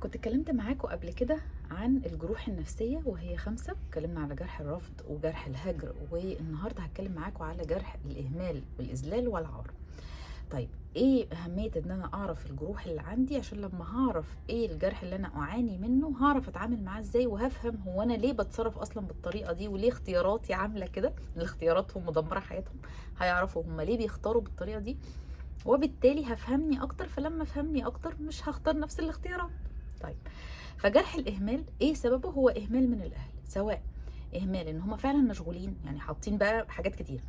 كنت اتكلمت معاكم قبل كده عن الجروح النفسية وهي 5. اتكلمنا على جرح الرفض وجرح الهجر، والنهاردة هتكلم معاكم على جرح الإهمال والإذلال والعار. طيب ايه أهمية ان انا اعرف الجروح اللي عندي؟ عشان لما هعرف ايه الجرح اللي انا اعاني منه هعرف اتعامل معاه ازاي، وهفهم هو انا ليه بتصرف اصلا بالطريقة دي، وليه اختياراتي عاملة كده. الاختياراتهم مدمرة حياتهم، هيعرفوا هم ليه بيختاروا بالطريقة دي، وبالتالي هفهمني اكتر. فلما افهمني اكتر مش هختار نفس الاختيارات. طيب، فجرح الاهمال ايه سببه؟ هو اهمال من الاهل، سواء اهمال ان هم فعلا مشغولين، يعني حاطين بقى حاجات كتير،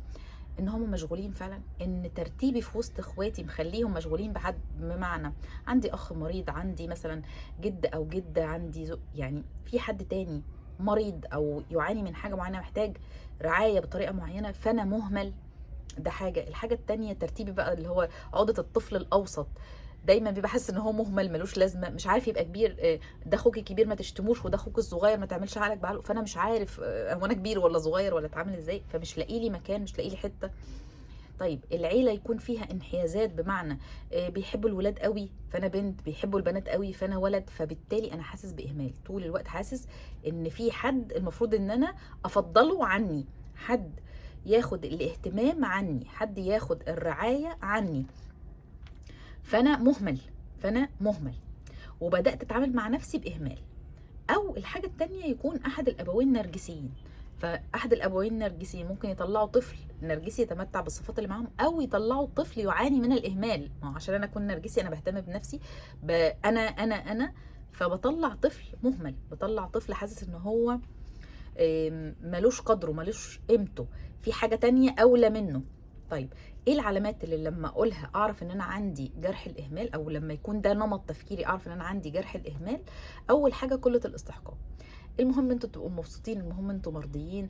ان هم مشغولين فعلا، ان ترتيبي في وسط اخواتي مخليهم مشغولين بحد. بمعنى عندي اخ مريض، عندي مثلا جد او جده، عندي يعني في حد تاني مريض او يعاني من حاجه معينه، محتاج رعايه بطريقه معينه، فانا مهمل. ده حاجة. الحاجة التانية ترتيبي بقى، اللي هو عقدة الطفل الأوسط، دايما بيبقى حاسس ان هو مهمل، ملوش لازمه، مش عارف يبقى كبير. ده اخوك الكبير ما تشتموش، وده اخوك الصغير ما تعملش عقلك بعقله. فانا مش عارف هو انا كبير ولا صغير ولا اتعامل ازاي، فمش لاقي لي مكان، مش لاقي لي حته. طيب العيله يكون فيها انحيازات، بمعنى بيحبوا الولاد قوي فانا بنت، بيحبوا البنات قوي فانا ولد، فبالتالي انا حاسس باهمال طول الوقت، حاسس ان في حد المفروض ان انا افضله عني، حد ياخد الاهتمام عني، حد ياخد الرعايه عني، فانا مهمل. فانا مهمل وبدات اتعامل مع نفسي باهمال. او الحاجه التانية يكون احد الابوين نرجسيين، فاحد الابوين النرجسيين ممكن يطلعوا طفل نرجسي يتمتع بالصفات اللي معاهم، او يطلعوا طفل يعاني من الاهمال. ما هو عشان انا اكون نرجسي انا بهتم بنفسي، انا فبطلع طفل مهمل، بطلع طفل حاسس ان هو ملوش قدره، ملوش قيمته، في حاجه تانية اولى منه. طيب ايه العلامات اللي لما اقولها اعرف ان انا عندي جرح الاهمال، او لما يكون ده نمط تفكيري اعرف ان انا عندي جرح الاهمال؟ اول حاجه قله الاستحقاق. المهم انتوا تبقوا مبسوطين، المهم انتوا مرضيين.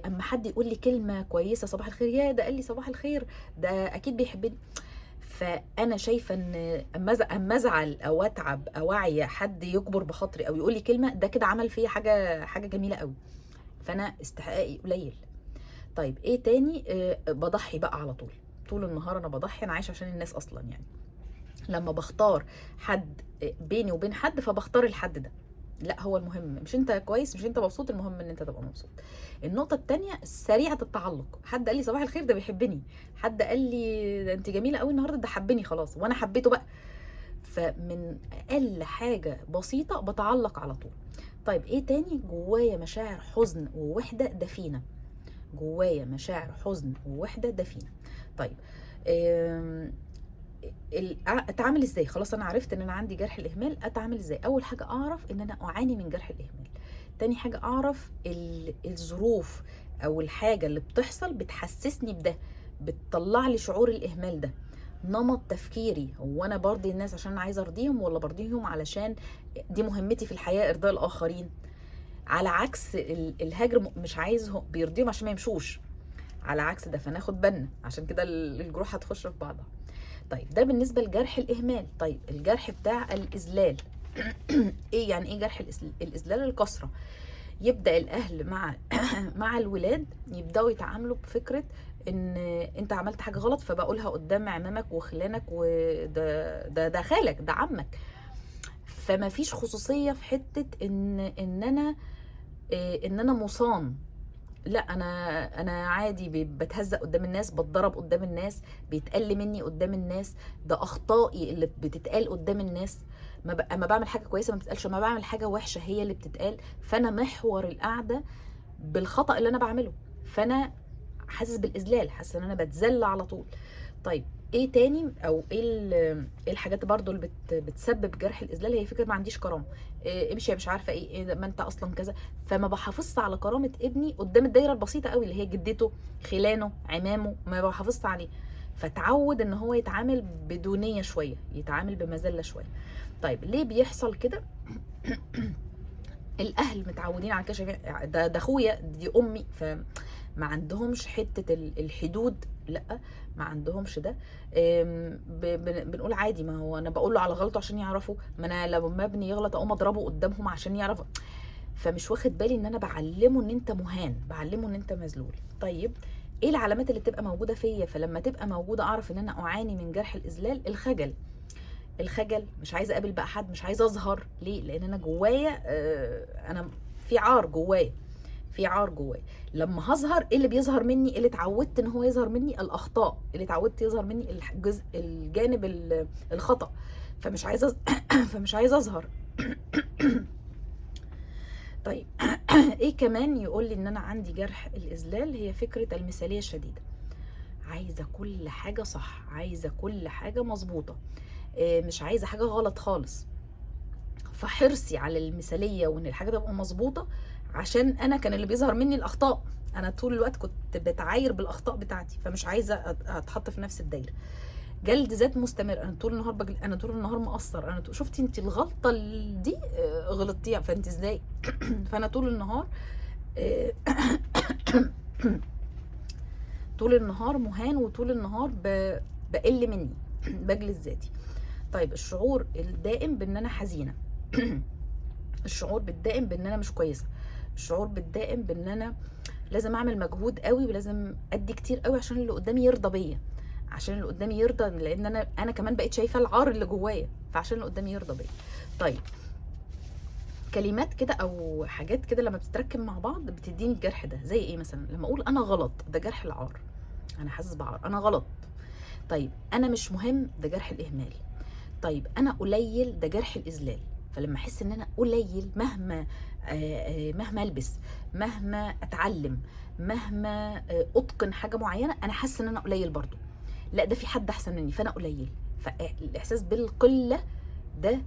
اما حد يقول لي كلمه كويسه، صباح الخير، يا ده قال لي صباح الخير، ده اكيد بيحبني. فانا شايفه ان اما ازعل او اتعب او اعيا، حد يكبر بخاطري او يقول لي كلمه، ده كده عمل فيا حاجه جميله قوي، فانا استحقاقي قليل. طيب ايه تاني؟ بضحي بقى على طول، طول النهار انا بضحي، انا عايشه عشان الناس اصلا يعني. لما بختار حد بيني وبين حد، فبختار الحد ده، لا هو المهم مش انت كويس، مش انت مبسوط، المهم ان انت تبقى مبسوط. النقطة التانية سريعة التعلق، حد قال لي صباح الخير ده بيحبني، حد قال لي ده انت جميلة قوي النهاردة ده حبني خلاص وانا حبيته بقى. فمن اقل حاجة بسيطة بتعلق على طول. طيب ايه تاني؟ جوايا مشاعر حزن ووحدة دفينة، جوايا مشاعر حزن ووحدة دفينة. طيب اتعامل ازاي؟ خلاص انا عرفت ان انا عندي جرح الاهمال، اتعامل ازاي؟ اول حاجه اعرف ان انا اعاني من جرح الاهمال. تاني حاجه اعرف الظروف او الحاجه اللي بتحصل بتحسسني بده، بتطلع لي شعور الاهمال ده. نمط تفكيري، هو انا برضي الناس عشان انا عايزه ارضيهم، ولا برضيهم علشان دي مهمتي في الحياه ارضاء الاخرين؟ على عكس الهاجر، مش عايزهم بيرضيهم عشان ما يمشوش، على عكس ده. فناخد بالنا، عشان كده الجروح هتخش في بعضها. طيب ده بالنسبه لجرح الاهمال. طيب الجرح بتاع الاذلال ايه يعني؟ ايه جرح الاذلال؟ الكسره. يبدا الاهل مع مع الولاد يبداوا يتعاملوا بفكره ان انت عملت حاجه غلط، فبقولها قدام عمامك وخلانك، وده خالك، ده عمك. فما فيش خصوصيه في حته ان انا مصان. لا انا عادي بتهزق قدام الناس، بتضرب قدام الناس، بيتقل مني قدام الناس، ده اخطائي اللي بتتقال قدام الناس. اما بعمل حاجه كويسه ما بتتقالش، اما بعمل حاجه وحشه هي اللي بتتقال. فانا محور القعده بالخطا اللي انا بعمله، فانا حاسس بالاذلال، حاسس ان انا بتذل على طول. طيب ايه تاني؟ او ايه إيه الحاجات برضو اللي بتسبب جرح الاذلال؟ هي فكره ما عنديش كرامه. إيه امشي مش عارفه إيه ده، ما انت اصلا كذا. فما بحافظش على كرامه ابني قدام الدايره البسيطه قوي اللي هي جدته، خلانه، عمامه، ما بحافظش عليه. فتعود ان هو يتعامل بدونيه شويه، يتعامل بمذله شويه. طيب ليه بيحصل كده؟ الاهل متعودين على كده، ده اخويا، دي امي، فما عندهمش حته الحدود. لا، ما عندهمش ده. بنقول عادي، ما هو انا بقول له على غلطه عشان يعرفوا، ما انا لما ابني يغلط اقوم اضربه قدامهم عشان يعرف. فمش واخد بالي ان انا بعلمه ان انت مهان، بعلمه ان انت مذلول. طيب ايه العلامات اللي تبقى موجوده فيا؟ فلما تبقى موجوده اعرف ان انا اعاني من جرح الاذلال. الخجل. الخجل، مش عايزه اقابل بقى حد، مش عايزه اظهر. ليه؟ لان انا جوايا انا في عار جوايا، في عار جوايا. لما هظهر ايه اللي بيظهر مني؟ إيه اللي اتعودت ان هو يظهر مني؟ الاخطاء، اللي اتعودت يظهر مني الجزء الجانب الخطأ. فمش عايزه فمش عايزه اظهر. طيب ايه كمان يقول لي ان انا عندي جرح الاذلال؟ هي فكره المثاليه الشديده. عايزه كل حاجه صح، عايزه كل حاجه مظبوطه، مش عايزه حاجه غلط خالص. فحرصي على المثاليه وان الحاجه تبقى مظبوطه، عشان انا كان اللي بيظهر مني الاخطاء. انا طول الوقت كنت بتعاير بالاخطاء بتاعتي، فمش عايزه اتحط في نفس الدايره. جلد ذات مستمر، انا طول النهار انا طول النهار مقصر، شفتي انت الغلطه دي غلطتيها، فانت ازاي؟ فانا طول النهار آه، طول النهار مهان، وطول النهار بقل مني بجلد ذاتي. طيب الشعور الدائم بان انا حزينه، الشعور بالدائم بان انا مش كويسه، الشعور بالدائم بان انا لازم اعمل مجهود قوي، ولازم ادي كتير قوي عشان اللي قدامي يرضى بيا، عشان اللي قدامي يرضى، لان انا كمان بقيت شايفه العار اللي جوايا، فعشان اللي قدامي يرضى بيا. طيب كلمات كده او حاجات كده لما بتتركب مع بعض بتديني الجرح ده. زي ايه مثلا؟ لما اقول انا غلط، ده جرح العار، انا حاسس بعار، انا غلط. طيب انا مش مهم، ده جرح الاهمال. طيب انا قليل، ده جرح الاذلال. فلما احس ان انا قليل، مهما البس، مهما اتعلم، مهما اتقن حاجه معينه، انا حاسه ان انا قليل برضو. لا ده في حد احسن مني فانا قليل. فالاحساس بالقله ده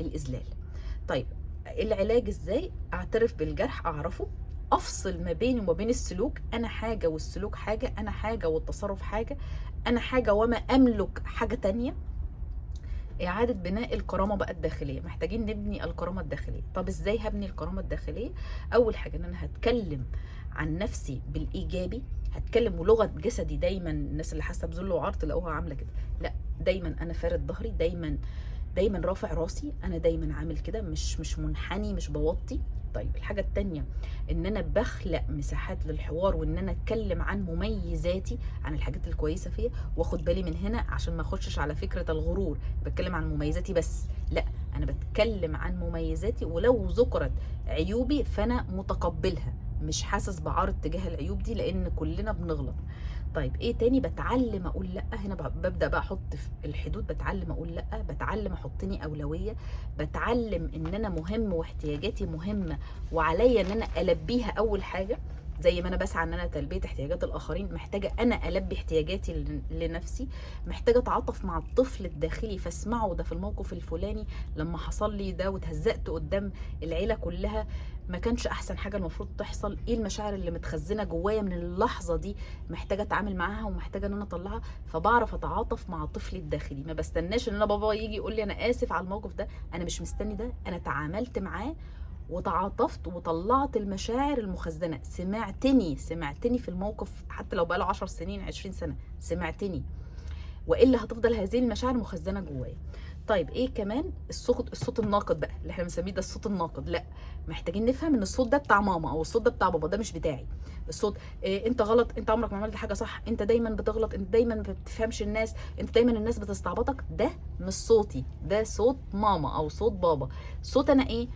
الاذلال. طيب العلاج ازاي؟ اعترف بالجرح، اعرفه، افصل ما بيني وما بين السلوك. انا حاجه والسلوك حاجه، انا حاجه والتصرف حاجه، انا حاجه وما املك حاجه تانية. إعادة بناء الكرامة بقى الداخلية، محتاجين نبني الكرامة الداخلية. طب إزاي هبني الكرامة الداخلية؟ أول حاجة إن أنا هتكلم عن نفسي بالإيجابي، هتكلم ولغة جسدي. دايما الناس اللي حاسة بذل وعار تلاقوها عاملة كده، لا دايما أنا فارد ظهري، دايما رافع راسي، أنا دايما عامل كده، مش منحني، مش بوطي. طيب الحاجة التانية ان انا بخلق مساحات للحوار، وان انا اتكلم عن مميزاتي، عن الحاجات الكويسة فيا، واخد بالي من هنا عشان ما اخشش على فكرة الغرور، بتكلم عن مميزاتي بس. لا انا بتكلم عن مميزاتي، ولو ذكرت عيوبي فانا متقبلها، مش حاسس بعار اتجاه العيوب دي، لان كلنا بنغلط. طيب ايه تاني؟ بتعلم اقول لا. هنا ببدا بقى احط في الحدود، بتعلم اقول لا، بتعلم احطني اولويه، بتعلم ان انا مهم واحتياجاتي مهمه، وعليا ان انا البيها اول حاجه. زي ما انا بسعى ان انا تلبيه احتياجات الاخرين، محتاجه انا البي احتياجاتي لنفسي. محتاجه اتعاطف مع الطفل الداخلي، فاسمعه، ده في الموقف الفلاني لما حصل لي ده واتهزقت قدام العيله كلها، ما كانش احسن حاجه المفروض تحصل. ايه المشاعر اللي متخزنه جوايا من اللحظه دي، محتاجه اتعامل معاها ومحتاجه ان انا اطلعها. فبعرف اتعاطف مع طفلي الداخلي، ما بستناش ان انا بابا يجي يقول لي انا اسف على الموقف ده، انا مش مستني ده، انا تعاملت معاه وتعاطفت وطلعت المشاعر المخزنه. سمعتني في الموقف، حتى لو بقاله 10 سنين 20 سنه، سمعتني، والا هتفضل هذه المشاعر مخزنه جوايا. طيب ايه كمان؟ الصوت الناقد بقى اللي احنا بنسميه ده الصوت الناقد. لا محتاجين نفهم ان الصوت ده بتاع ماما، او الصوت ده بتاع بابا، ده مش بتاعي. الصوت إيه؟ انت غلط، انت عمرك ما عملت حاجه صح، انت دايما بتغلط، انت دايما ما بتفهمش الناس، انت دايما الناس بتستعبطك. ده مش صوتي، ده صوت ماما او صوت بابا. صوت انا ايه؟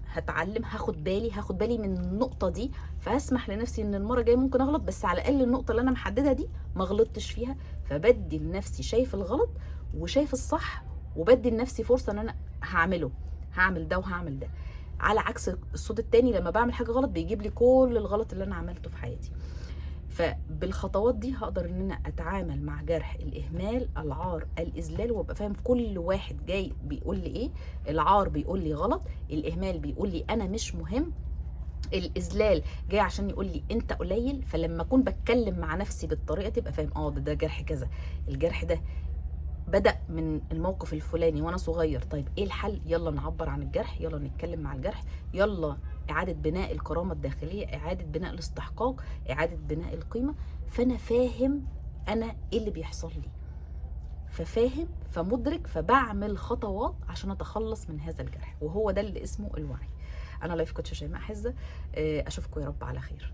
هتعلم، هاخد بالي من النقطه دي، فهسمح لنفسي ان المره الجايه ممكن اغلط، بس على الاقل النقطه اللي انا محددها دي ما غلطتش فيها. فبدي لنفسي شايف الغلط وشايف الصح، وبدي لنفسي فرصه ان انا هعمل ده وهعمل ده. على عكس الصوت التاني، لما بعمل حاجه غلط بيجيب لي كل الغلط اللي انا عملته في حياتي. فبالخطوات دي هقدر ان انا اتعامل مع جرح الاهمال، العار، الاذلال، وابقى فاهم كل واحد جاي بيقول لي ايه. العار بيقول لي غلط، الاهمال بيقول لي انا مش مهم، الاذلال جاي عشان يقول لي انت قليل. فلما اكون بتكلم مع نفسي بالطريقه تبقى فاهم ده جرح كذا، الجرح ده بدأ من الموقف الفلاني وانا صغير. طيب ايه الحل؟ يلا نعبر عن الجرح، يلا نتكلم مع الجرح، يلا اعادة بناء الكرامة الداخلية، اعادة بناء الاستحقاق، اعادة بناء القيمة. فانا فاهم انا ايه اللي بيحصل لي، ففاهم، فمدرك، فبعمل خطوات عشان اتخلص من هذا الجرح، وهو ده اللي اسمه الوعي. انا لايف كوتش شيماء حزة، اشوفكم يا رب على خير.